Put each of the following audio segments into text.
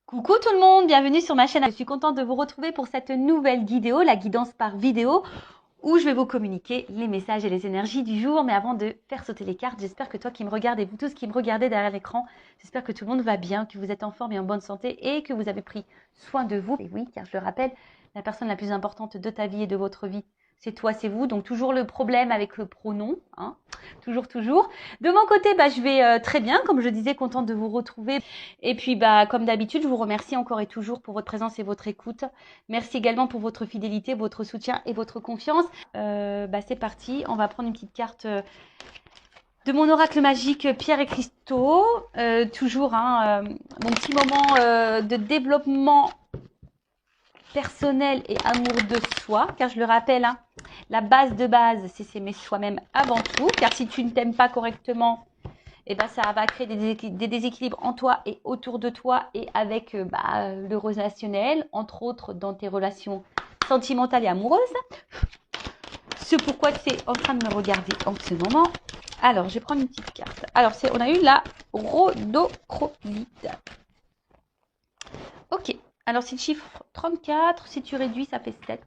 Coucou tout le monde, bienvenue sur ma chaîne. Je suis contente de vous retrouver pour cette nouvelle vidéo, la guidance par vidéo, où je vais vous communiquer les messages et les énergies du jour. Mais avant de faire sauter les cartes, j'espère que toi qui me regardez, vous tous qui me regardez derrière l'écran, j'espère que tout le monde va bien, que vous êtes en forme et en bonne santé et que vous avez pris soin de vous. Et oui, car je le rappelle, la personne la plus importante de ta vie et de votre vie, c'est toi, c'est vous. Donc toujours le problème avec le pronom, hein. Toujours. De mon côté, je vais très bien, comme je disais, contente de vous retrouver. Et puis, comme d'habitude, je vous remercie encore et toujours pour votre présence et votre écoute. Merci également pour votre fidélité, votre soutien et votre confiance. C'est parti, on va prendre une petite carte de mon oracle magique Pierre et Cristaux. Toujours mon petit moment de développement personnel et amour de soi, car je le rappelle, la base de base, c'est s'aimer soi-même avant tout, car si tu ne t'aimes pas correctement, ça va créer des déséquilibres en toi et autour de toi et avec le relationnel, entre autres dans tes relations sentimentales et amoureuses. C'est pourquoi tu es en train de me regarder en ce moment. Alors, je vais prendre une petite carte. Alors, on a eu la rhodochrosite. Ok. Alors, c'est le chiffre 34. Si tu réduis, ça fait 7.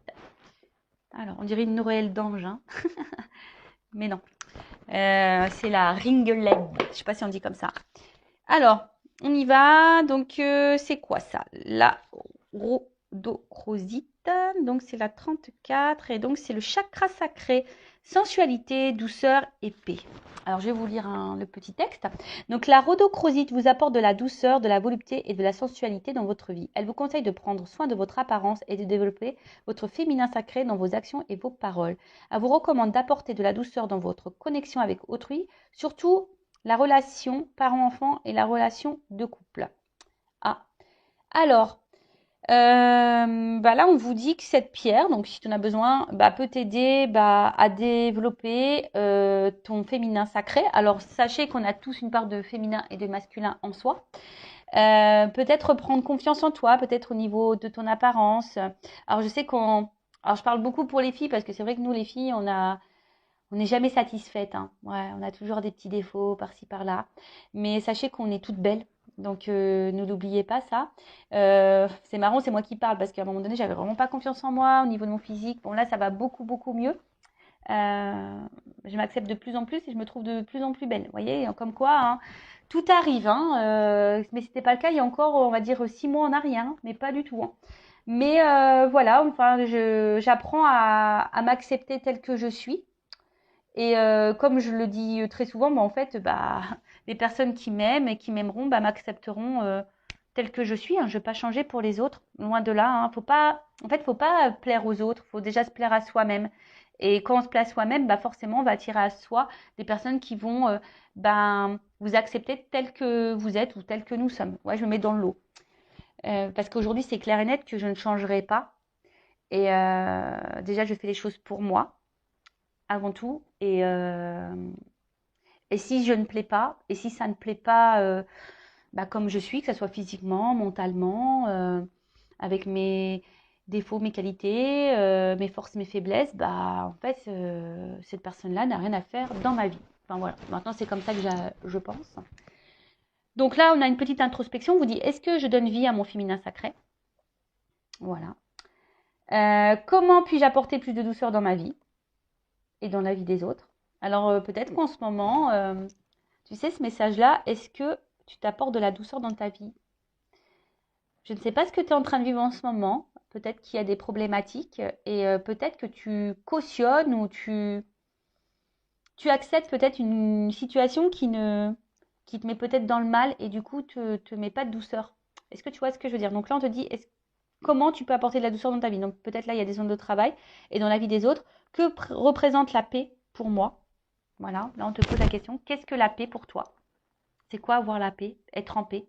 Alors, on dirait une Noël d'ange, hein. Mais non. C'est la ringeled. Je ne sais pas si on dit comme ça. Alors, on y va. Donc, c'est quoi ça? La rhodochrosite. Donc, c'est la 34. Et donc, c'est le chakra sacré. Sensualité, douceur et paix. Alors, je vais vous lire le petit texte. Donc, la rhodochrosite vous apporte de la douceur, de la volupté et de la sensualité dans votre vie. Elle vous conseille de prendre soin de votre apparence et de développer votre féminin sacré dans vos actions et vos paroles. Elle vous recommande d'apporter de la douceur dans votre connexion avec autrui, surtout la relation parent-enfant et la relation de couple. Alors, là, on vous dit que cette pierre, donc si tu en as besoin, peut t'aider à développer ton féminin sacré. Alors, sachez qu'on a tous une part de féminin et de masculin en soi. Peut-être prendre confiance en toi, peut-être au niveau de ton apparence. Alors, je sais alors, je parle beaucoup pour les filles parce que c'est vrai que nous, les filles, on n'est jamais satisfaite, hein. Ouais, on a toujours des petits défauts par-ci, par-là. Mais sachez qu'on est toutes belles. Donc, ne l'oubliez pas, ça. C'est marrant, c'est moi qui parle parce qu'à un moment donné, j'avais vraiment pas confiance en moi au niveau de mon physique. Bon, là, ça va beaucoup, beaucoup mieux. Je m'accepte de plus en plus et je me trouve de plus en plus belle. Vous voyez, comme quoi, hein, tout arrive. Mais ce n'était pas le cas il y a encore, on va dire, 6 mois en arrière, hein, mais pas du tout, hein. Mais voilà, enfin, j'apprends à m'accepter telle que je suis. Et comme je le dis très souvent, en fait, les personnes qui m'aiment et qui m'aimeront m'accepteront telle que je suis, hein. Je ne vais pas changer pour les autres, loin de là, hein. Faut pas plaire aux autres, il faut déjà se plaire à soi-même. Et quand on se plaît à soi-même, forcément, on va attirer à soi des personnes qui vont vous accepter tel que vous êtes ou tel que nous sommes. Ouais, je me mets dans le lot. Parce qu'aujourd'hui, c'est clair et net que je ne changerai pas. Et déjà, je fais les choses pour moi avant tout. Et si je ne plais pas, et si ça ne plaît pas comme je suis, que ce soit physiquement, mentalement, avec mes défauts, mes qualités, mes forces, mes faiblesses, en fait, cette personne-là n'a rien à faire dans ma vie. Enfin voilà, maintenant c'est comme ça que je pense. Donc là, on a une petite introspection. On vous dit, est-ce que je donne vie à mon féminin sacré? Voilà. Comment puis-je apporter plus de douceur dans ma vie et dans la vie des autres? Alors peut-être qu'en ce moment, tu sais, ce message-là, est-ce que tu t'apportes de la douceur dans ta vie? Je ne sais pas ce que tu es en train de vivre en ce moment. Peut-être qu'il y a des problématiques et peut-être que tu cautionnes ou tu acceptes peut-être une situation qui te met peut-être dans le mal et du coup te met pas de douceur. Est-ce que tu vois ce que je veux dire? Donc là, on te dit comment tu peux apporter de la douceur dans ta vie? Donc peut-être là, il y a des zones de travail et dans la vie des autres. Que représente la paix pour moi? Voilà, là, on te pose la question. Qu'est-ce que la paix pour toi? C'est quoi avoir la paix? Être en paix?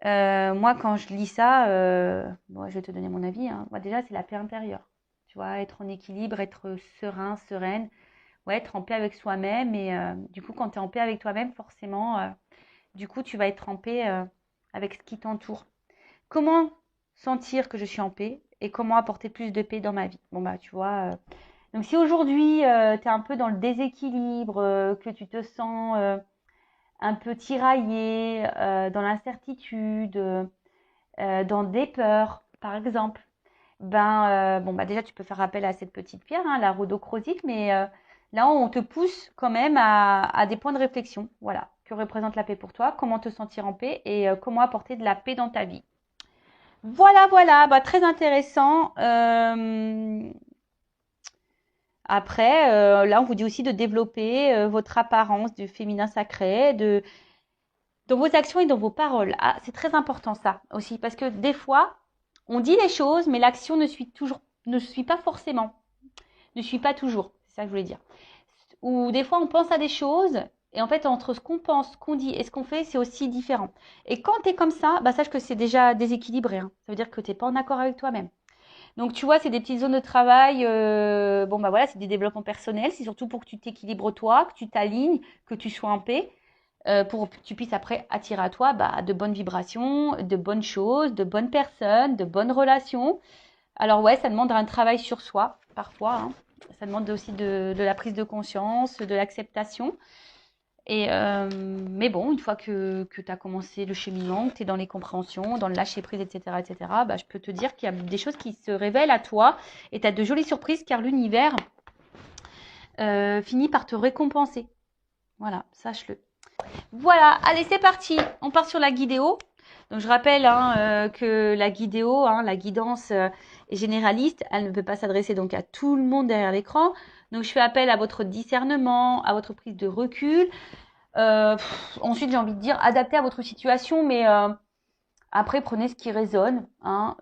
Moi, quand je lis ça, je vais te donner mon avis, hein. Moi, déjà, c'est la paix intérieure. Tu vois, être en équilibre, être serein, sereine, ouais, être en paix avec soi-même. Et du coup, quand tu es en paix avec toi-même, forcément, du coup, tu vas être en paix avec ce qui t'entoure. Comment sentir que je suis en paix et comment apporter plus de paix dans ma vie? Bon, tu vois. Donc, si aujourd'hui, tu es un peu dans le déséquilibre, que tu te sens un peu tiraillé, dans l'incertitude, dans des peurs, par exemple, bon, bah déjà, tu peux faire appel à cette petite pierre, hein, la rhodochrosite, mais là, on te pousse quand même à des points de réflexion. Voilà, que représente la paix pour toi, comment te sentir en paix et comment apporter de la paix dans ta vie. Voilà, voilà, bah, très intéressant. Après, là, on vous dit aussi de développer votre apparence du féminin sacré, dans vos actions et dans vos paroles. Ah, c'est très important ça aussi, parce que des fois, on dit les choses, mais l'action ne suit pas forcément, ne suit pas toujours. C'est ça que je voulais dire. Ou des fois, on pense à des choses, et en fait, entre ce qu'on pense, ce qu'on dit et ce qu'on fait, c'est aussi différent. Et quand tu es comme ça, bah, sache que c'est déjà déséquilibré, hein. Ça veut dire que tu n'es pas en accord avec toi-même. Donc, tu vois, c'est des petites zones de travail. Bon, bah voilà, c'est des développements personnels. C'est surtout pour que tu t'équilibres toi, que tu t'alignes, que tu sois en paix, pour que tu puisses après attirer à toi bah, de bonnes vibrations, de bonnes choses, de bonnes personnes, de bonnes relations. Alors ouais, ça demande un travail sur soi, parfois, hein. Ça demande aussi de la prise de conscience, de l'acceptation. Et mais bon, une fois que tu as commencé le cheminement, que tu es dans les compréhensions, dans le lâcher-prise, etc., bah, je peux te dire qu'il y a des choses qui se révèlent à toi et tu as de jolies surprises car l'univers finit par te récompenser. Voilà, sache-le. Voilà, allez, c'est parti. On part sur la guidéo. Donc, je rappelle hein, que la guidéo, hein, la guidance est généraliste. Elle ne peut pas s'adresser donc à tout le monde derrière l'écran. Donc, je fais appel à votre discernement, à votre prise de recul. Ensuite, j'ai envie de dire, adapté à votre situation, mais après, prenez ce qui résonne. Hein,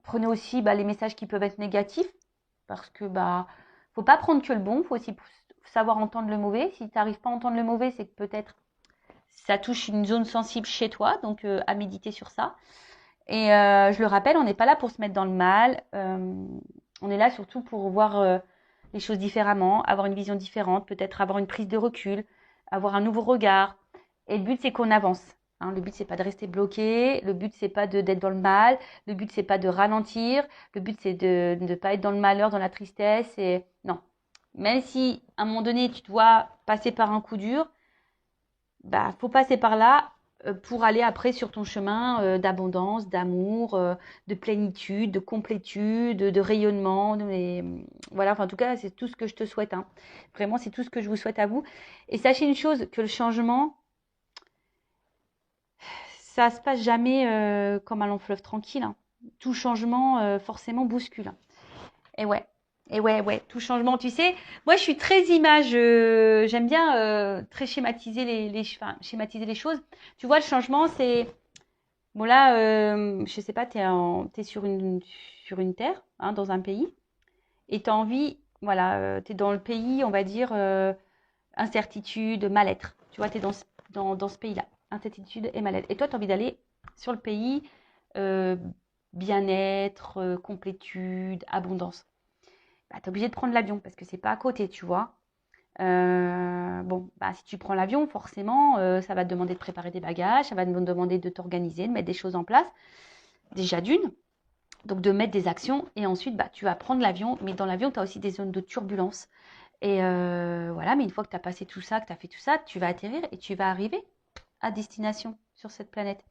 prenez aussi bah, les messages qui peuvent être négatifs, parce que bah, faut pas prendre que le bon, faut aussi savoir entendre le mauvais. Si tu n'arrives pas à entendre le mauvais, c'est que peut-être ça touche une zone sensible chez toi, donc à méditer sur ça. Et je le rappelle, on n'est pas là pour se mettre dans le mal. On est là surtout pour voir les choses différemment, avoir une vision différente, peut-être avoir une prise de recul, avoir un nouveau regard. Et le but, c'est qu'on avance. Hein, le but, c'est pas de rester bloqué. Le but, c'est pas d'être dans le mal. Le but, c'est pas de ralentir. Le but, c'est de ne pas être dans le malheur, dans la tristesse. Et non. Même si, à un moment donné, tu dois passer par un coup dur, bah, faut passer par là pour aller après sur ton chemin d'abondance, d'amour, de plénitude, de complétude, de rayonnement. Voilà, enfin, en tout cas, c'est tout ce que je te souhaite. Hein. Vraiment, c'est tout ce que je vous souhaite à vous. Et sachez une chose, que le changement, ça se passe jamais comme un long fleuve tranquille. Hein. Tout changement, forcément, bouscule. Hein. Et ouais. Et ouais, ouais, tout changement, tu sais. Moi, je suis très image. J'aime bien très schématiser enfin, schématiser les choses. Tu vois, le changement, c'est bon là. Je sais pas, t'es sur une terre, hein, dans un pays, et t'as envie, voilà, t'es dans le pays, on va dire incertitude, mal-être. Tu vois, t'es dans ce pays-là, incertitude et mal-être. Et toi, t'as envie d'aller sur le pays euh, bien-être, complétude, abondance. Bah, tu es obligé de prendre l'avion parce que c'est pas à côté, tu vois. Bon, bah, si tu prends l'avion, forcément, ça va te demander de préparer des bagages, ça va te demander de t'organiser, de mettre des choses en place. Déjà d'une, donc de mettre des actions. Et ensuite, bah, tu vas prendre l'avion. Mais dans l'avion, tu as aussi des zones de turbulence. Et voilà, mais une fois que tu as passé tout ça, que tu as fait tout ça, tu vas atterrir et tu vas arriver à destination sur cette planète.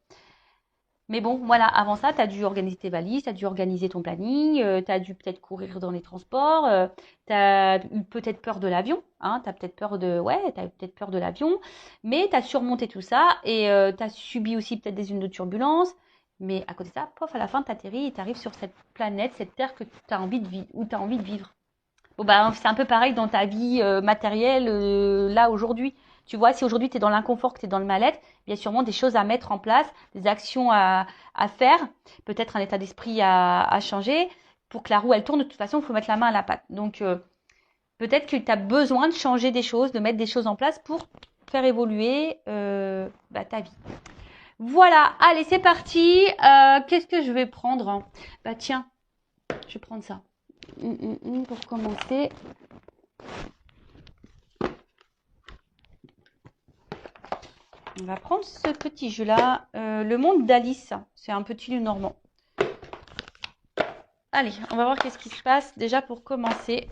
Mais bon, voilà, avant ça, tu as dû organiser tes valises, tu as dû organiser ton planning, tu as dû peut-être courir dans les transports, tu as eu peut-être peur de l'avion, hein, tu as peut-être peur de l'avion, mais tu as surmonté tout ça et tu as subi aussi peut-être des zones de turbulence. Mais à côté de ça, pof, à la fin, tu atterris et tu arrives sur cette planète, cette terre que tu as envie de vivre, où tu as envie de vivre. Bon, bah, c'est un peu pareil dans ta vie matérielle, là, aujourd'hui. Tu vois, si aujourd'hui tu es dans l'inconfort, que tu es dans le mal-être, il y a sûrement des choses à mettre en place, des actions à faire, peut-être un état d'esprit à changer. Pour que la roue, elle tourne, de toute façon, il faut mettre la main à la pâte. Donc, peut-être que tu as besoin de changer des choses, de mettre des choses en place pour faire évoluer bah, ta vie. Voilà, allez, c'est parti. Qu'est-ce que je vais prendre? Bah tiens, je vais prendre ça. Pour commencer. On va prendre ce petit jeu-là. Le monde d'Alice. C'est un petit lieu normand. Allez, on va voir qu'est-ce qui se passe déjà pour commencer.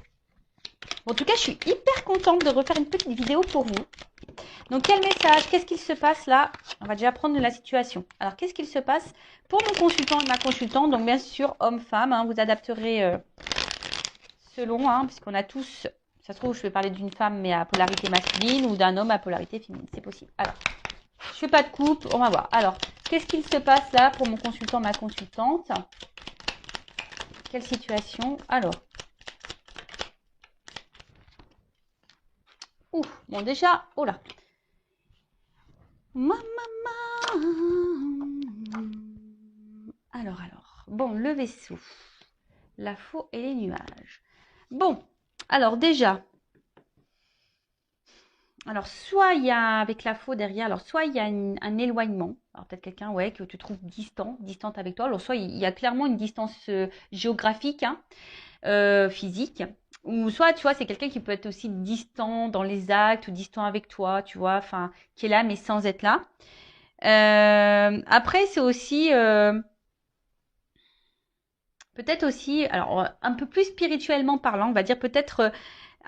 Bon, en tout cas, je suis hyper contente de refaire une petite vidéo pour vous. Donc, quel message? Qu'est-ce qu'il se passe là? On va déjà prendre la situation. Alors, qu'est-ce qu'il se passe pour mon consultant et ma consultante? Donc, bien sûr, homme-femme, hein, vous adapterez selon, hein, puisqu'on a tous, ça se trouve, je vais parler d'une femme mais à polarité masculine ou d'un homme à polarité féminine. C'est possible. Alors, je fais pas de coupe, on va voir. Alors, qu'est-ce qu'il se passe là pour mon consultant, ma consultante? Quelle situation? Alors, ouf, bon déjà, oh là. Alors, bon, le vaisseau, la faux et les nuages. Bon, alors déjà, alors soit il y a avec la faux derrière, alors soit il y a un éloignement, alors peut-être quelqu'un ouais que tu trouves distante avec toi, alors soit il y a clairement une distance géographique, hein, physique, ou soit tu vois c'est quelqu'un qui peut être aussi distant dans les actes ou distant avec toi, tu vois, enfin qui est là mais sans être là. Après c'est aussi peut-être aussi, alors un peu plus spirituellement parlant, on va dire peut-être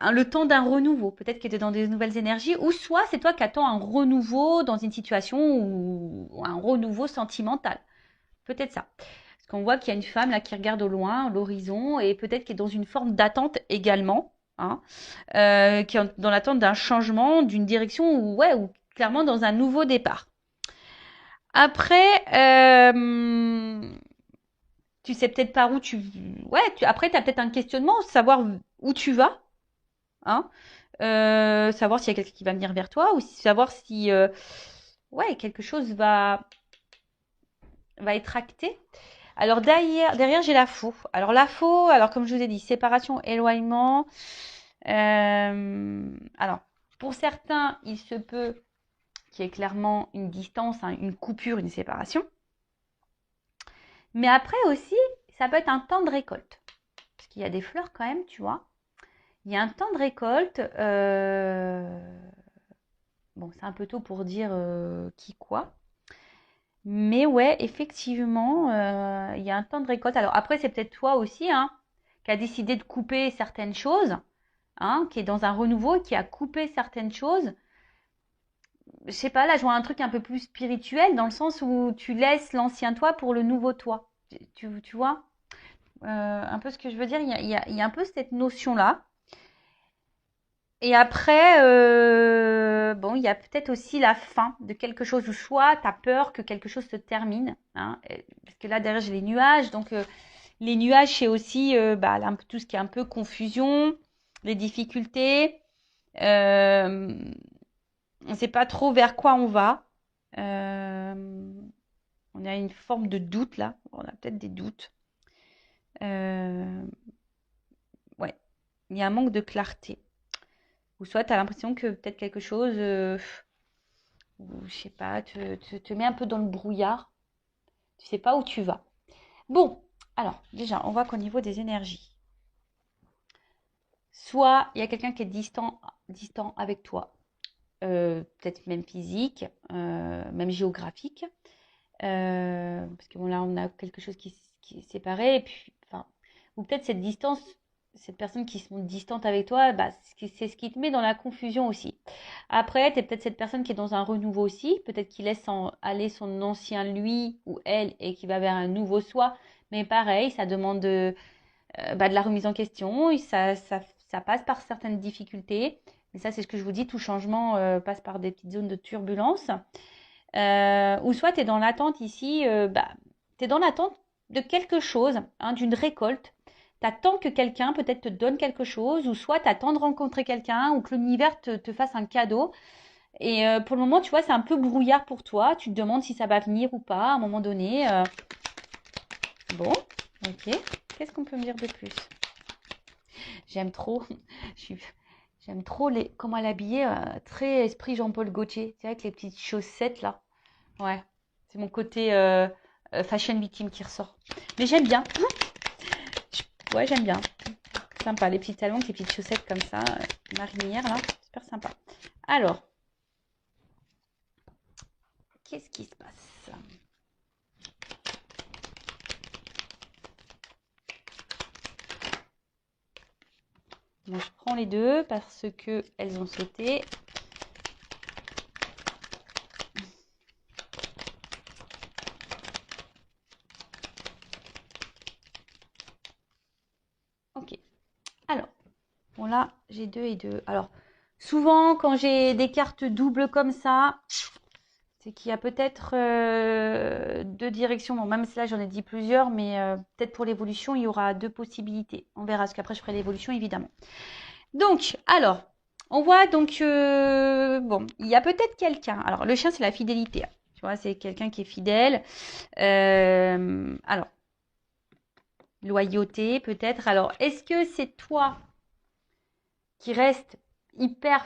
le temps d'un renouveau, peut-être que tu es dans des nouvelles énergies, ou soit c'est toi qui attends un renouveau dans une situation ou un renouveau sentimental. Peut-être ça. Parce qu'on voit qu'il y a une femme là qui regarde au loin, l'horizon, et peut-être qui est dans une forme d'attente également, hein, qui est dans l'attente d'un changement, d'une direction, ou ouais, ou clairement dans un nouveau départ. Après, tu sais peut-être par où tu... Ouais, après, tu as peut-être un questionnement, savoir où tu vas, hein, savoir s'il y a quelqu'un qui va venir vers toi ou savoir si ouais, quelque chose va être acté. Alors derrière j'ai la faux. Alors la faux, alors comme je vous ai dit, séparation, éloignement. Alors, pour certains, il se peut qu'il y ait clairement une distance, hein, une coupure, une séparation. Mais après aussi, ça peut être un temps de récolte. Parce qu'il y a des fleurs quand même, tu vois. Il y a un temps de récolte. Bon, c'est un peu tôt pour dire qui quoi. Mais ouais, effectivement, il y a un temps de récolte. Alors après, c'est peut-être toi aussi, hein, qui a décidé de couper certaines choses, hein, qui est dans un renouveau, qui a coupé certaines choses. Je sais pas, là, je vois un truc un peu plus spirituel, dans le sens où tu laisses l'ancien toi pour le nouveau toi. Tu vois un peu ce que je veux dire, il y a un peu cette notion-là. Et après, bon, il y a peut-être aussi la fin de quelque chose, ou soit tu as peur que quelque chose se termine, hein, parce que là, derrière, j'ai les nuages. Donc, les nuages, c'est aussi bah, tout ce qui est un peu confusion, les difficultés. On ne sait pas trop vers quoi on va. On a une forme de doute là. On a peut-être des doutes. Euh, ouais, il y a un manque de clarté. Ou soit tu as l'impression que peut-être quelque chose, ou je sais pas, te met un peu dans le brouillard. Tu sais pas où tu vas. Bon, alors déjà, on voit qu'au niveau des énergies, soit il y a quelqu'un qui est distant avec toi, peut-être même physique, même géographique, parce que bon, là, on a quelque chose qui est séparé, et puis, enfin, ou peut-être cette distance, cette personne qui se montre distante avec toi, bah, c'est ce qui te met dans la confusion aussi. Après, tu es peut-être cette personne qui est dans un renouveau aussi, peut-être qui laisse aller son ancien lui ou elle et qui va vers un nouveau soi, mais pareil, ça demande bah, de la remise en question, et ça passe par certaines difficultés, mais ça, c'est ce que je vous dis, tout changement passe par des petites zones de turbulence. Ou soit tu es dans l'attente ici, bah, tu es dans l'attente de quelque chose, hein, d'une récolte. Tu attends que quelqu'un peut-être te donne quelque chose, ou soit tu attends de rencontrer quelqu'un, ou que l'univers te fasse un cadeau. Et pour le moment, tu vois, c'est un peu brouillard pour toi. Tu te demandes si ça va venir ou pas à un moment donné. Bon, ok. Qu'est-ce qu'on peut me dire de plus? J'aime trop. J'aime trop comment elle est habillée, très esprit Jean-Paul Gaultier, tu sais, avec les petites chaussettes là. Ouais, c'est mon côté fashion victime qui ressort. Mais j'aime bien. Ouais, j'aime bien. Sympa, les petits talons, avec les petites chaussettes comme ça, marinières là, super sympa. Alors, qu'est-ce qui se passe? Bon, je prends les deux parce que elles ont sauté. là, j'ai 2 et 2. Alors, souvent, quand j'ai des cartes doubles comme ça, c'est qu'il y a peut-être 2 directions. Bon, même si là, j'en ai dit plusieurs, mais peut-être pour l'évolution, il y aura 2 possibilités. On verra, parce qu'après, je ferai l'évolution, évidemment. Donc, alors, on voit donc, bon, il y a peut-être quelqu'un. Alors, le chien, c'est la fidélité. Tu vois, c'est quelqu'un qui est fidèle. Alors, loyauté, peut-être. Alors, est-ce que c'est toi qui reste hyper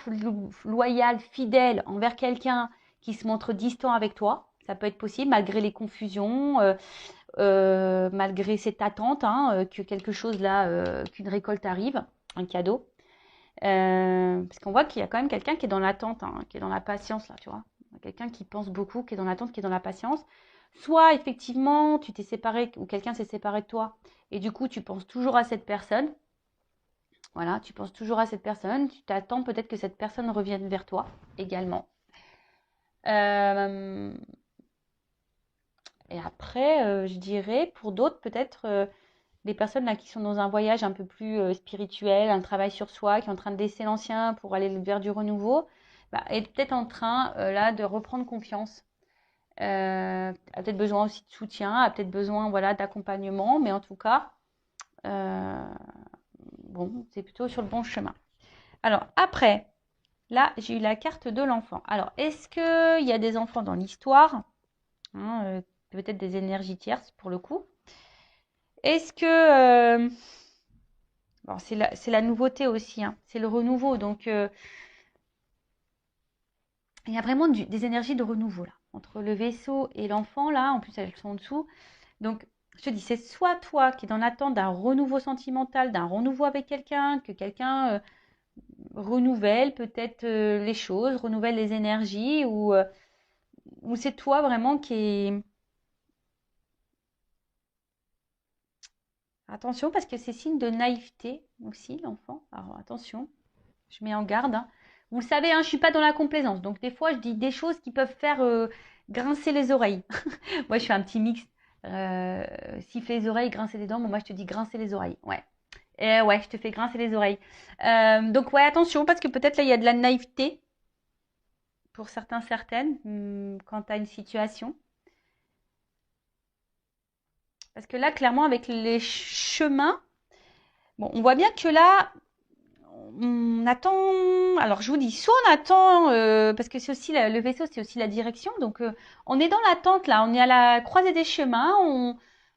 loyal, fidèle envers quelqu'un qui se montre distant avec toi? Ça peut être possible, malgré les confusions, malgré cette attente, hein, que quelque chose là, qu'une récolte arrive, un cadeau. Parce qu'on voit qu'il y a quand même quelqu'un qui est dans l'attente, hein, qui est dans la patience, là, tu vois. Quelqu'un qui pense beaucoup, qui est dans l'attente, qui est dans la patience. Soit, effectivement, tu t'es séparé, ou quelqu'un s'est séparé de toi, et du coup, tu penses toujours à cette personne. Voilà, tu penses toujours à cette personne. Tu t'attends peut-être que cette personne revienne vers toi également. Euh, et après, je dirais, pour d'autres, peut-être des personnes là qui sont dans un voyage un peu plus spirituel, un travail sur soi, qui est en train de laisser l'ancien pour aller vers du renouveau, bah, est peut-être en train là de reprendre confiance. A peut-être besoin aussi de soutien, a peut-être besoin voilà d'accompagnement, mais en tout cas, euh, bon, c'est plutôt sur le bon chemin. Alors après, là, j'ai eu la carte de l'enfant. Alors, est-ce qu'il y a des enfants dans l'histoire, hein, peut-être des énergies tierces pour le coup. Est-ce que bon, c'est la nouveauté aussi, hein. C'est le renouveau. Donc, il y a vraiment des énergies de renouveau là. Entre le vaisseau et l'enfant, là, en plus elles sont en dessous. Donc, je te dis, c'est soit toi qui es dans l'attente d'un renouveau sentimental, d'un renouveau avec quelqu'un, que quelqu'un renouvelle peut-être les choses, renouvelle les énergies, ou c'est toi vraiment qui est... Attention, parce que c'est signe de naïveté aussi, l'enfant. Alors, attention. Je mets en garde, hein. Vous le savez, hein, je ne suis pas dans la complaisance. Donc, des fois, je dis des choses qui peuvent faire grincer les oreilles. Moi, je fais un petit mix. Siffler les oreilles, grincer les dents. Bon, moi, je te dis grincer les oreilles. Ouais. Et ouais, je te fais grincer les oreilles. Donc, ouais, attention, parce que peut-être là, il y a de la naïveté pour certains, certaines, quant à une situation. Parce que là, clairement, avec les chemins, bon, on voit bien que là, on attend. Alors, je vous dis, soit on attend, parce que c'est aussi le vaisseau, c'est aussi la direction. Donc, on est dans l'attente là. On est à la croisée des chemins.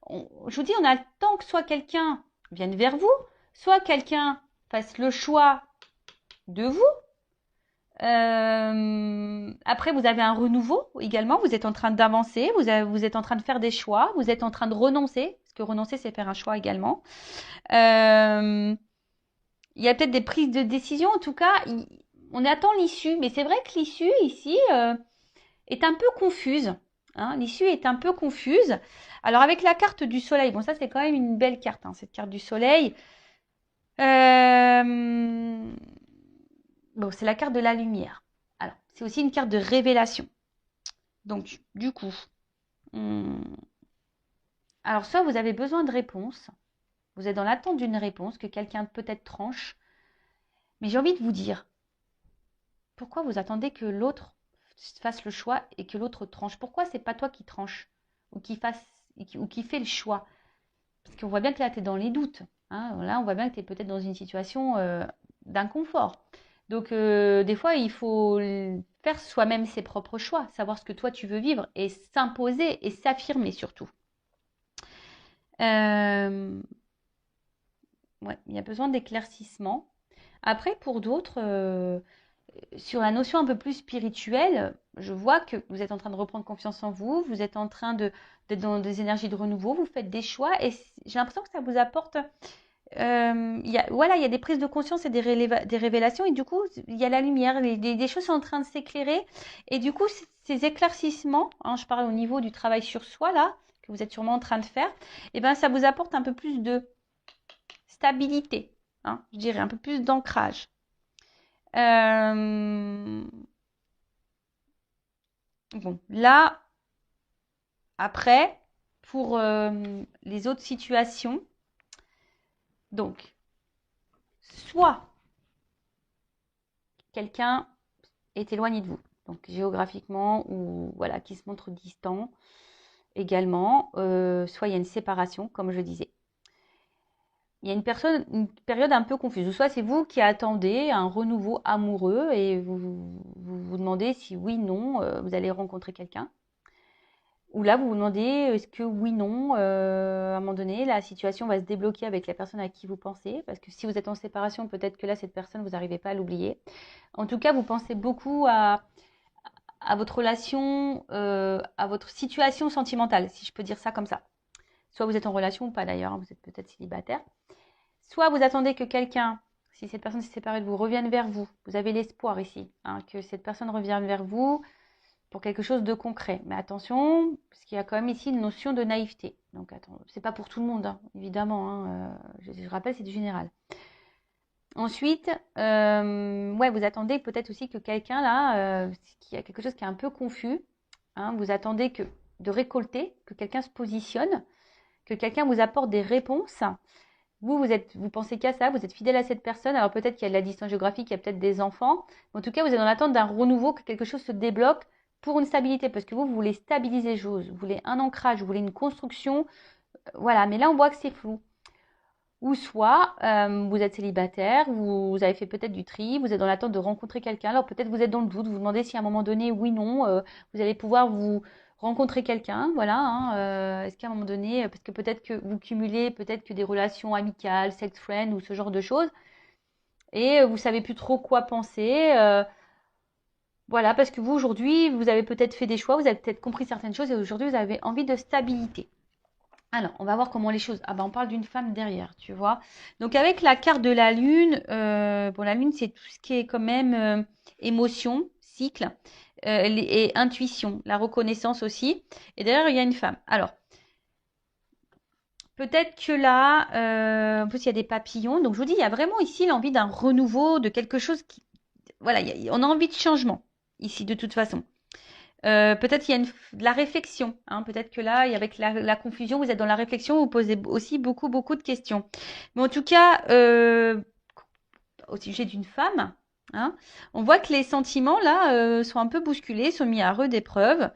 Je vous dis, on attend que soit quelqu'un vienne vers vous, soit quelqu'un fasse le choix de vous. Après, vous avez un renouveau également. Vous êtes en train d'avancer. Vous êtes en train de faire des choix. Vous êtes en train de renoncer. Parce que renoncer, c'est faire un choix également. Euh, il y a peut-être des prises de décision. En tout cas, on attend l'issue. Mais c'est vrai que l'issue ici est un peu confuse. Hein. L'issue est un peu confuse. Alors avec la carte du soleil, bon ça c'est quand même une belle carte, hein, cette carte du soleil. Bon, c'est la carte de la lumière. Alors, c'est aussi une carte de révélation. Donc, du coup, alors soit vous avez besoin de réponse, vous êtes dans l'attente d'une réponse que quelqu'un peut-être tranche, mais j'ai envie de vous dire, pourquoi vous attendez que l'autre fasse le choix et que l'autre tranche? Pourquoi c'est pas toi qui tranche ou qui fait le choix? Parce qu'on voit bien que là, tu es dans les doutes. Hein. Là, on voit bien que tu es peut-être dans une situation d'inconfort. Donc, des fois, il faut faire soi-même ses propres choix, savoir ce que toi tu veux vivre et s'imposer et s'affirmer surtout. Euh, ouais, il y a besoin d'éclaircissement. Après, pour d'autres, sur la notion un peu plus spirituelle, je vois que vous êtes en train de reprendre confiance en vous, vous êtes en train d'être dans des énergies de renouveau, vous faites des choix et j'ai l'impression que ça vous apporte. Voilà, il y a des prises de conscience et des révélations et du coup, il y a la lumière, des choses sont en train de s'éclairer et du coup, ces éclaircissements, hein, je parle au niveau du travail sur soi là, que vous êtes sûrement en train de faire, et ben ça vous apporte un peu plus de stabilité, hein, je dirais un peu plus d'ancrage. Euh, Bon, là, après, pour les autres situations, donc, soit quelqu'un est éloigné de vous, donc géographiquement ou voilà, qui se montre distant également, soit il y a une séparation, comme je disais. Il y a une période un peu confuse. Soit c'est vous qui attendez un renouveau amoureux et vous demandez si oui, non, vous allez rencontrer quelqu'un. Ou là, vous vous demandez est-ce que oui, non, à un moment donné, la situation va se débloquer avec la personne à qui vous pensez. Parce que si vous êtes en séparation, peut-être que là, cette personne, vous n'arrivez pas à l'oublier. En tout cas, vous pensez beaucoup à votre relation, à votre situation sentimentale, si je peux dire ça comme ça. Soit vous êtes en relation ou pas d'ailleurs, hein, vous êtes peut-être célibataire. Soit vous attendez que quelqu'un, si cette personne s'est séparée de vous, revienne vers vous. Vous avez l'espoir ici, hein, que cette personne revienne vers vous pour quelque chose de concret. Mais attention, parce qu'il y a quand même ici une notion de naïveté. Donc attends, c'est pas pour tout le monde, hein, évidemment. Hein, je rappelle, c'est du général. Ensuite, ouais, vous attendez peut-être aussi que quelqu'un là, qui a quelque chose qui est un peu confus, hein, vous attendez de récolter, que quelqu'un se positionne, que quelqu'un vous apporte des réponses. Vous pensez qu'à ça, vous êtes fidèle à cette personne. Alors peut-être qu'il y a de la distance géographique, il y a peut-être des enfants. Mais en tout cas, vous êtes dans l'attente d'un renouveau, que quelque chose se débloque pour une stabilité. Parce que vous voulez stabiliser les choses, vous voulez un ancrage, vous voulez une construction. Voilà, mais là, on voit que c'est flou. Ou soit vous êtes célibataire, vous avez fait peut-être du tri, vous êtes dans l'attente de rencontrer quelqu'un. Alors peut-être vous êtes dans le doute, vous vous demandez si à un moment donné, oui, non, vous allez pouvoir vous rencontrer quelqu'un. Voilà, hein, est-ce qu'à un moment donné, parce que peut-être que vous cumulez peut-être que des relations amicales, sex friend ou ce genre de choses, et vous savez plus trop quoi penser. Voilà, parce que vous aujourd'hui, vous avez peut-être fait des choix, vous avez peut-être compris certaines choses et aujourd'hui vous avez envie de stabilité. Alors, on va voir comment les choses. Ah ben, on parle d'une femme derrière, tu vois. Donc, avec la carte de la lune, bon, la lune, c'est tout ce qui est quand même émotion, cycle et intuition, la reconnaissance aussi. Et derrière, il y a une femme. Alors, peut-être que là, en plus, il y a des papillons. Donc, je vous dis, il y a vraiment ici l'envie d'un renouveau, de quelque chose qui. Voilà, on a envie de changement ici, de toute façon. Peut-être il y a de la réflexion. Hein. Peut-être que là, avec la confusion, vous êtes dans la réflexion, vous posez aussi beaucoup, beaucoup de questions. Mais en tout cas, au sujet d'une femme, hein, on voit que les sentiments, là, sont un peu bousculés, sont mis à rude épreuve.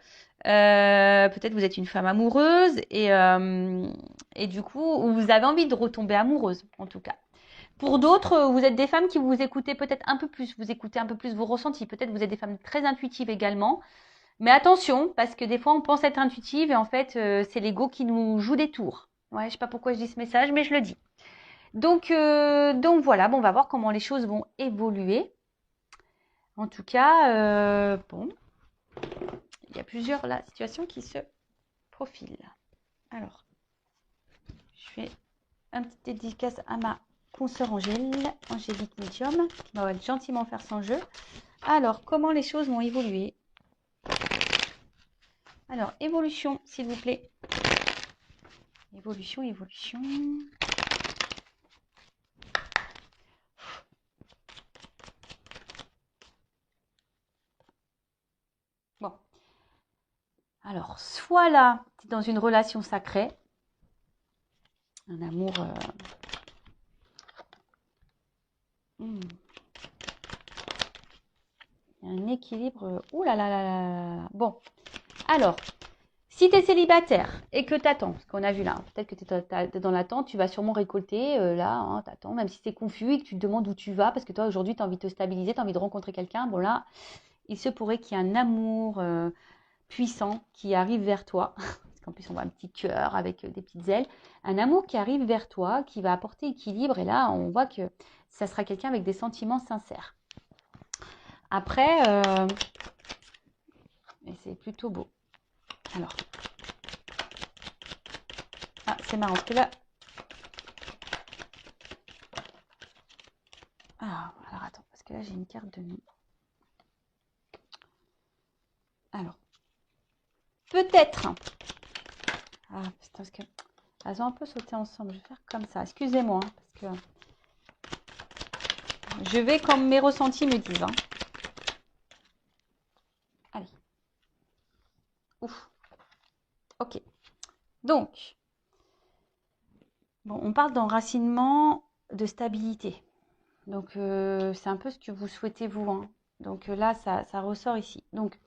Peut-être vous êtes une femme amoureuse et du coup, vous avez envie de retomber amoureuse, en tout cas. Pour d'autres, vous êtes des femmes qui vous écoutez peut-être un peu plus, vous écoutez un peu plus vos ressentis. Peut-être vous êtes des femmes très intuitives également. Mais attention, parce que des fois, on pense être intuitive et en fait, c'est l'ego qui nous joue des tours. Ouais, je sais pas pourquoi je dis ce message, mais je le dis. Donc voilà, bon, on va voir comment les choses vont évoluer. En tout cas, bon, il y a plusieurs là, situations qui se profilent. Alors, je fais un petit dédicace à ma consoeur Angélique Medium, qui va gentiment faire son jeu. Alors, comment les choses vont évoluer? Alors, évolution, s'il vous plaît. Évolution, évolution. Bon. Alors, soit là, tu es dans une relation sacrée, un amour. Il y a un équilibre. Ouh là là là là là. Bon, alors, si tu es célibataire et que tu attends, ce qu'on a vu là, hein, peut-être que tu es dans l'attente, tu vas sûrement récolter là, hein, tu attends, même si c'est confus et que tu te demandes où tu vas, parce que toi aujourd'hui tu as envie de te stabiliser, tu as envie de rencontrer quelqu'un. Bon là, il se pourrait qu'il y ait un amour puissant qui arrive vers toi. Parce qu'en plus, on voit un petit cœur avec des petites ailes. Un amour qui arrive vers toi, qui va apporter équilibre. Et là, on voit que ça sera quelqu'un avec des sentiments sincères. Après, c'est plutôt beau. Alors, ah, c'est marrant parce que là. Ah, alors attends, parce que là, j'ai une carte de nuit. Alors, peut-être. Ah, putain, parce que. Elles ont un peu sauté ensemble. Je vais faire comme ça. Excusez-moi, hein, parce que. Je vais comme mes ressentis me disent. Hein. Allez. Ouf. Ok. Donc, bon, on parle d'enracinement, de stabilité. Donc, c'est un peu ce que vous souhaitez vous, hein. Donc là, ça ressort ici. Donc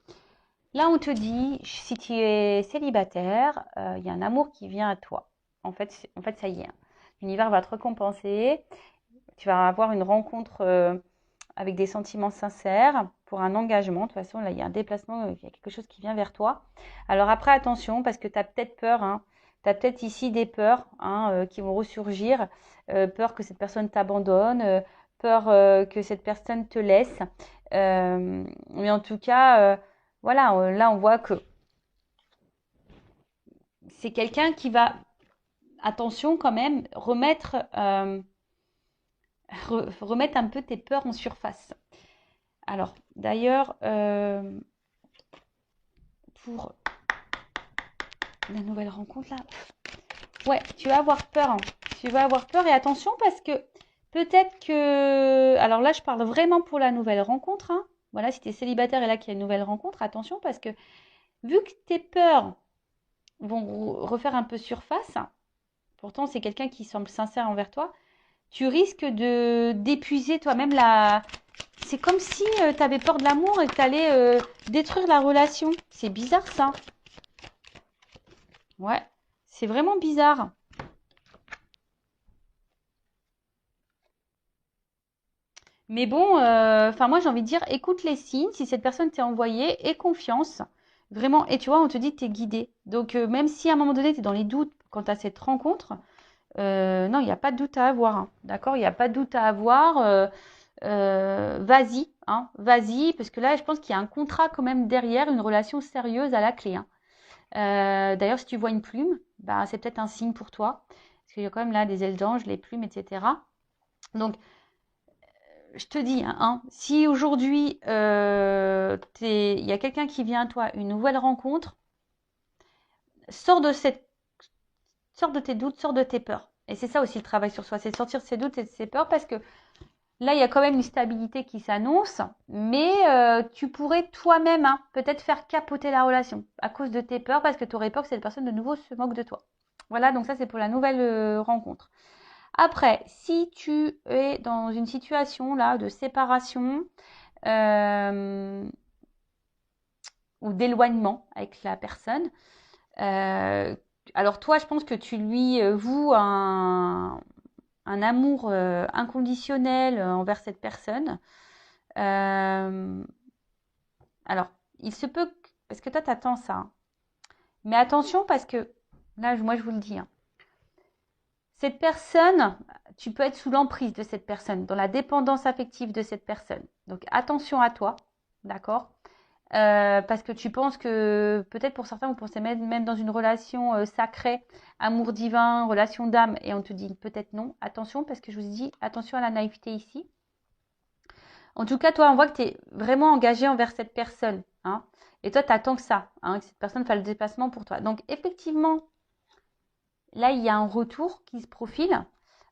là, on te dit, si tu es célibataire, il y a un amour qui vient à toi. En fait, ça y est, hein. L'univers va te récompenser. Tu vas avoir une rencontre avec des sentiments sincères pour un engagement. De toute façon, là, il y a un déplacement, il y a quelque chose qui vient vers toi. Alors après, attention, parce que tu as peut-être peur, hein. Tu as peut-être ici des peurs, hein, qui vont ressurgir. Peur que cette personne t'abandonne, peur que cette personne te laisse. Mais en tout cas, voilà, là, on voit que c'est quelqu'un qui va, attention quand même, remettre un peu tes peurs en surface. Alors, d'ailleurs, pour la nouvelle rencontre, là, ouais, tu vas avoir peur, hein. Tu vas avoir peur et attention parce que peut-être que... Alors là, je parle vraiment pour la nouvelle rencontre, hein. Voilà, si tu es célibataire et là qu'il y a une nouvelle rencontre, attention parce que vu que tes peurs vont refaire un peu surface, pourtant c'est quelqu'un qui semble sincère envers toi, tu risques de d'épuiser toi-même la... C'est comme si tu avais peur de l'amour et que tu allais détruire la relation. C'est bizarre ça. Ouais, c'est vraiment bizarre. Mais bon, enfin moi j'ai envie de dire, écoute les signes, si cette personne t'est envoyée, aie confiance. Vraiment, et tu vois, on te dit que tu es guidé. Donc même si à un moment donné tu es dans les doutes quant à cette rencontre, non, il n'y a pas de doute à avoir, hein. D'accord? Il n'y a pas de doute à avoir. Vas-y, hein, vas-y, parce que là, je pense qu'il y a un contrat quand même derrière, une relation sérieuse à la clé, hein. D'ailleurs, si tu vois une plume, bah, c'est peut-être un signe pour toi, parce qu'il y a quand même là des ailes d'ange, les plumes, etc. Donc, je te dis, hein, si aujourd'hui, il y a quelqu'un qui vient à toi, une nouvelle rencontre, sors de cette, sors de tes doutes, sors de tes peurs. Et c'est ça aussi le travail sur soi, c'est sortir de ses doutes et de ses peurs, parce que là, il y a quand même une stabilité qui s'annonce, mais tu pourrais toi-même, hein, peut-être faire capoter la relation à cause de tes peurs, parce que tu aurais peur que cette personne de nouveau se moque de toi. Voilà, donc ça c'est pour la nouvelle rencontre. Après, si tu es dans une situation là de séparation euh, ou d'éloignement avec la personne, euh, alors toi, je pense que tu lui voues un amour inconditionnel envers cette personne. Euh, alors, il se peut, parce que toi, t'attends ça, hein. Mais attention parce que, là, moi, je vous le dis, hein, cette personne, tu peux être sous l'emprise de cette personne, dans la dépendance affective de cette personne. Donc, attention à toi, d'accord? Parce que tu penses que, peut-être pour certains, vous pensez même dans une relation sacrée, amour divin, relation d'âme, et on te dit peut-être non. Attention, parce que je vous dis, attention à la naïveté ici. En tout cas, toi, on voit que tu es vraiment engagé envers cette personne, hein. Et toi, tu attends que ça, hein, que cette personne fasse le déplacement pour toi. Donc, effectivement, là, il y a un retour qui se profile,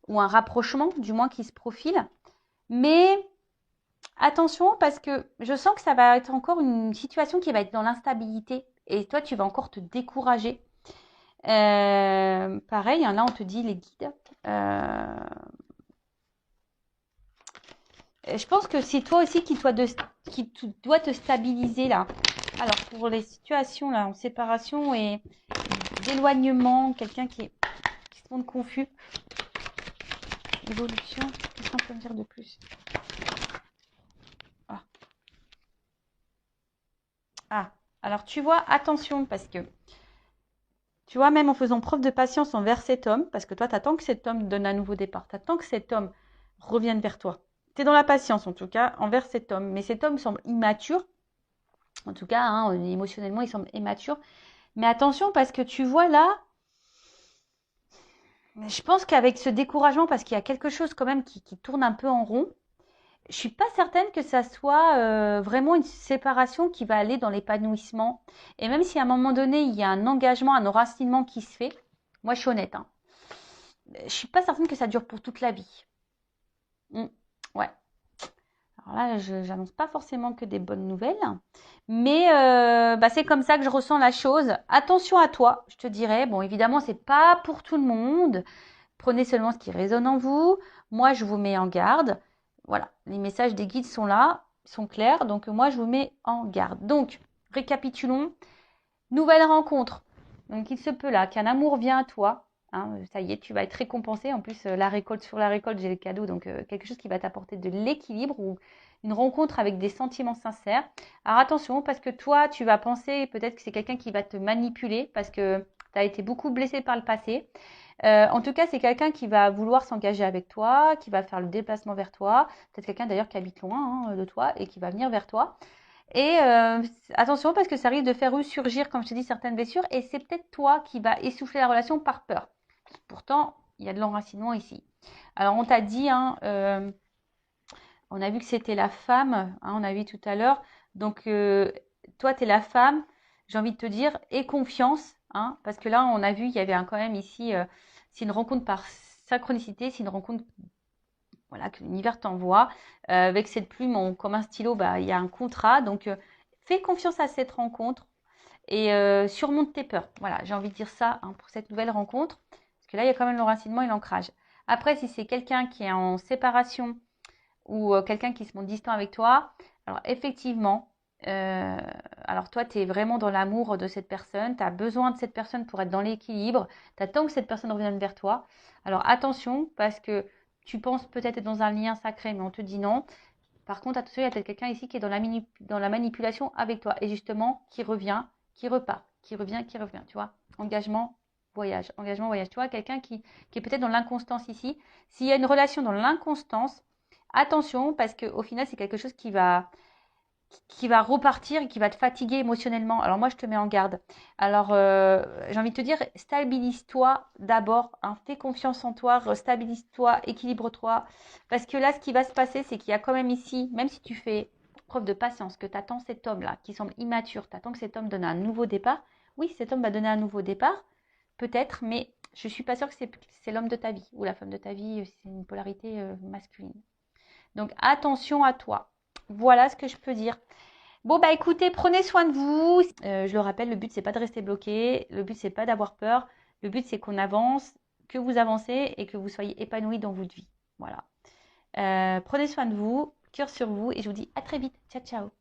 ou un rapprochement, du moins, qui se profile. Mais attention, parce que je sens que ça va être encore une situation qui va être dans l'instabilité. Et toi, tu vas encore te décourager. Pareil, hein, là, on te dit les guides. Je pense que c'est toi aussi qui dois te stabiliser là. Alors pour les situations là en séparation et d'éloignement, quelqu'un qui se montre confus. Évolution, qu'est-ce qu'on peut me dire de plus? Ah. Ah, alors tu vois, attention parce que tu vois, même en faisant preuve de patience envers cet homme, parce que toi, tu attends que cet homme donne un nouveau départ, tu attends que cet homme revienne vers toi. Tu es dans la patience en tout cas envers cet homme, mais cet homme semble immature. En tout cas, hein, émotionnellement, il semble immature. Mais attention, parce que tu vois là, je pense qu'avec ce découragement, parce qu'il y a quelque chose quand même qui tourne un peu en rond, je suis pas certaine que ça soit vraiment une séparation qui va aller dans l'épanouissement. Et même si à un moment donné, il y a un engagement, un enracinement qui se fait, moi je suis honnête, hein, je suis pas certaine que ça dure pour toute la vie. Ouais. Alors là, je n'annonce pas forcément que des bonnes nouvelles, mais bah, c'est comme ça que je ressens la chose. Attention à toi, je te dirais. Bon, évidemment, c'est pas pour tout le monde. Prenez seulement ce qui résonne en vous. Moi, je vous mets en garde. voilà, les messages des guides sont là, sont clairs. Donc moi, je vous mets en garde. Donc, récapitulons. Nouvelle rencontre. Donc il se peut là qu'un amour vient à toi. Hein, ça y est, tu vas être récompensé. En plus, la récolte sur la récolte, j'ai le cadeau. Donc quelque chose qui va t'apporter de l'équilibre ou une rencontre avec des sentiments sincères. Alors attention, parce que toi, tu vas penser peut-être que c'est quelqu'un qui va te manipuler parce que tu as été beaucoup blessé par le passé. En tout cas, c'est quelqu'un qui va vouloir s'engager avec toi, qui va faire le déplacement vers toi. Peut-être quelqu'un d'ailleurs qui habite loin de toi et qui va venir vers toi. Et attention parce que ça risque de faire ressurgir, comme je t'ai dit, certaines blessures. Et c'est peut-être toi qui va essouffler la relation par peur. Pourtant, il y a de l'enracinement ici. Alors, on t'a dit, hein, on a vu que c'était la femme, hein, on a vu tout à l'heure. Donc, toi, tu es la femme, j'ai envie de te dire, aie confiance. Hein, parce que là, on a vu, il y avait quand même ici, c'est une rencontre par synchronicité, c'est une rencontre voilà, que l'univers t'envoie. Avec cette plume, comme un stylo, bah, il y a un contrat. Donc, fais confiance à cette rencontre et surmonte tes peurs. Voilà, j'ai envie de dire ça hein, pour cette nouvelle rencontre. Parce que là, il y a quand même l'enracinement et l'ancrage. Après, si c'est quelqu'un qui est en séparation ou quelqu'un qui se montre distant avec toi, alors effectivement, alors toi, tu es vraiment dans l'amour de cette personne, tu as besoin de cette personne pour être dans l'équilibre, tu attends que cette personne revienne vers toi. Alors attention, parce que tu penses peut-être être dans un lien sacré, mais on te dit non. Par contre, attention, il y a peut-être quelqu'un ici qui est dans la manipulation avec toi et justement qui revient, qui repart, qui revient, tu vois. Engagement, voyage. Tu vois, quelqu'un qui est peut-être dans l'inconstance ici. S'il y a une relation dans l'inconstance, attention parce qu'au final, c'est quelque chose qui va repartir et qui va te fatiguer émotionnellement. Alors moi, je te mets en garde. Alors, j'ai envie de te dire, stabilise-toi d'abord. Hein, fais confiance en toi, stabilise-toi, équilibre-toi. Parce que là, ce qui va se passer, c'est qu'il y a quand même ici, même si tu fais preuve de patience, que tu attends cet homme-là, qui semble immature, tu attends que cet homme donne un nouveau départ. Oui, cet homme va donner un nouveau départ, peut-être, mais je ne suis pas sûre que c'est l'homme de ta vie ou la femme de ta vie, c'est une polarité masculine. Donc attention à toi. Voilà ce que je peux dire. Bon bah écoutez, prenez soin de vous. Je le rappelle, le but c'est pas de rester bloqué, le but c'est pas d'avoir peur, le but c'est qu'on avance, que vous avancez et que vous soyez épanoui dans votre vie. Voilà. Prenez soin de vous, cœur sur vous et je vous dis à très vite. Ciao ciao.